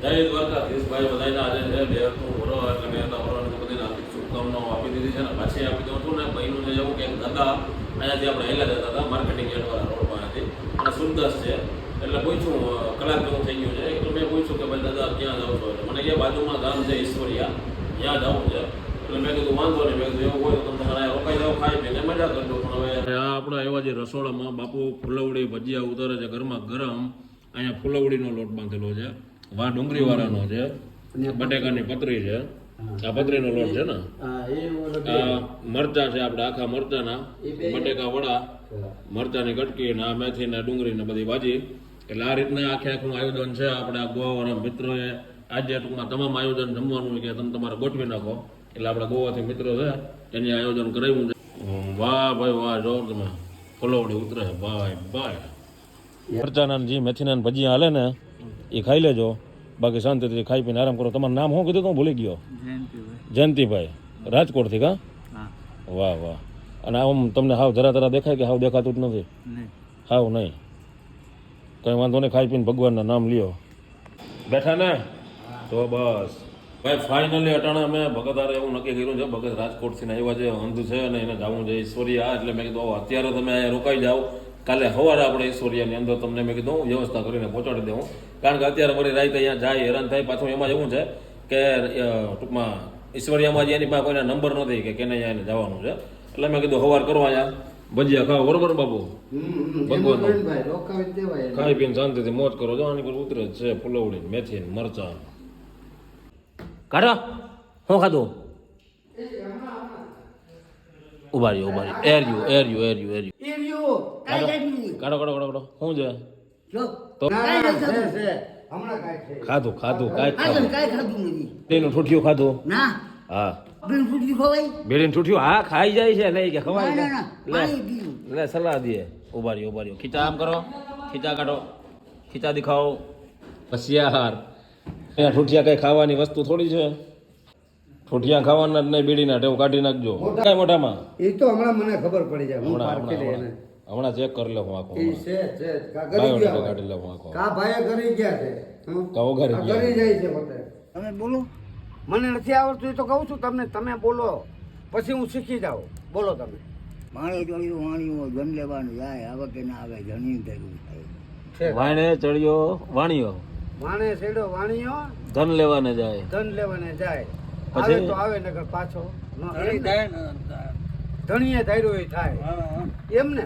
જય દ્વારકાધીશ ભાઈ, બધાને આજે છે 2 વરો એટલે મેં વરોને બધાને હાર્દિક શુભકામનાઓ આપી દીધી છે ને પાછી આપી દઉં છું ને. ભાઈનું છે એવું કે દાદા અહીંયાથી આપણે હેલા જતા હતા માર્કેટિંગ યાર્ડવાળા રોડ પાસેથી અને સુરદાસ છે એટલે પૂછ્યું કલાક જેવું થઈ ગયું છે એટલે મેં પૂછ્યું કે ભાઈ દાદા ક્યાં જાવ છો એટલે મને કે બાજુમાં ગામ છે ઈશ્વરિયા ત્યાં જવું છે એટલે મેં કીધું વાંધો નહીં. મેં કીધું એવું હોય તો તમે તમારે રોકાઈ જાઓ, ખાઈ પીને મજા કરજો. પણ હવે આ આપણે એવા જે રસોડામાં બાપુ ફુલવડી ભજીયા ઉતારે છે ગરમા ગરમ. અહીંયા ફુલવડીનો લોટ બાંધેલો છે, વા ડુંગળી વાળાનો છે, બટેકાની પતરી છે, આ પતરીનો લોટ છે ને, આ મરચા છે આપણે આખા મરચાના, બટેકા વડા, મરચાની કટકી ને આ મેથી ને ડુંગળી ને બધી ભાજી. એટલે આ રીતના આખે આખું આયોજન છે. આપણે આ ગોવાવાળા મિત્રોએ આજે ટૂંકમાં તમામ આયોજન જમવાનું કે તમે તમારે ગોઠવી નાખો એટલે આપણે ગોવાથી મિત્રો છે એની આયોજન કરાવ્યું છે. વાહ ભાઈ વાહ, જો તમે ફુલવડી ઉતરે ભાઈ ભાઈ. મરચાના જે મેથીના ભજીયા હાલે ને એ ખાઈ લેજો, બાકી શાંતિથી ખાઈ પીને આરામ કરો. તમારું નામ શું કીધું તો ભૂલી ગયો? જયંતિભાઈ, રાજકોટથી કા? વાહ વાહ. અને આમ તમને હાવ જરા તરા દેખાય કે હાવ દેખાતું જ નથી? હાવ નહીં, કંઈ વાંધો નહીં, ખાઈ પીને ભગવાનના નામ લ્યો. બેઠા ને તો બસ ભાઈ ફાઇનલી અટાણા મેં ભગત એવું નક્કી કર્યું છે. ભગત રાજકોટથી આવ્યા છે, અંધ છે અને એને જવું છે ઈશ્વરિયા. એટલે મેં કીધું અત્યારે તમે અહીંયા રોકાઈ જાઓ, કાલે સવારે આપણે ઈશ્વરિયાની અંદર તમને મેં કીધું વ્યવસ્થા કરીને પહોંચાડી દઉં. કારણ કે અત્યારે વળી રાતે અહીંયા જાય હેરાન થાય. પાછું એમાં એવું છે કે ટૂંકમાં ઈશ્વરિયામાં એની પાસે કોઈના નંબર નથી કે કેને અહીંયા એને જવાનું છે. એટલે મેં કીધું સવાર કરવા અહીંયા ભજીયા ખાઓ, બરોબર બાપુ? ભગવાન ખાઈ પીને શાંતિથી મોજ કરો. જો આની પર ઉતરે જ છે ફુલવડી, મેથી, મરચા. કાઢા શું ખાધું? ઉભા રહ્યો ઉભા રહ્યો. એર્યું એર્યું એર્યું એર્યું કાઢો કાઢો કાઢો કાઢો. શું છે તો ખાધું ખાધું કાંઈ ઠૂઠિયું ખાધું? હા ભેળીને ઠૂઠિયું હા ખાઈ જાય છે. લઈ કે ખવાય લે સલાહ દે. ઉભા રહ્યો ઉભા રહ્યો. ખીચા આમ કરો, ખીચા કાઢો, ખીચા દેખાઓ. હોશિયાર, અહીંયા ઠૂઠિયા કઈ ખાવાની વસ્તુ થોડી છે. ઠૂઠિયા ખાવાના જ નહીં, બીડીના ટેવ કાઢી નાખજો કઈ મોઢામાં. એ તો હમણાં મને ખબર પડી જાય. હમણાં ચેક કરી લે હું આખો કાઢી લે હું આખો. કા ભાઈ કરી ગયા છે, કાવો ઘરે કરી જાય છે પોતે. તમે બોલો, મને નથી આવડતું એ તો કહું છું તમને. તમે બોલો પછી હું શીખી જાઉં. બોલો તમે. માણે ચડ્યો વાણીઓ જન લેવાનું જાય, આવે કે ના આવે જણી થયું થાય. વાણે ચડ્યો વાણીઓ, વાણે છેડ્યો વાણીઓ ધન લેવાને જાય, ધન લેવાને જાય. પછી? આવે તો આવે નકર પાછો ધણીએ ધાર્યો એ થાય એમ ને.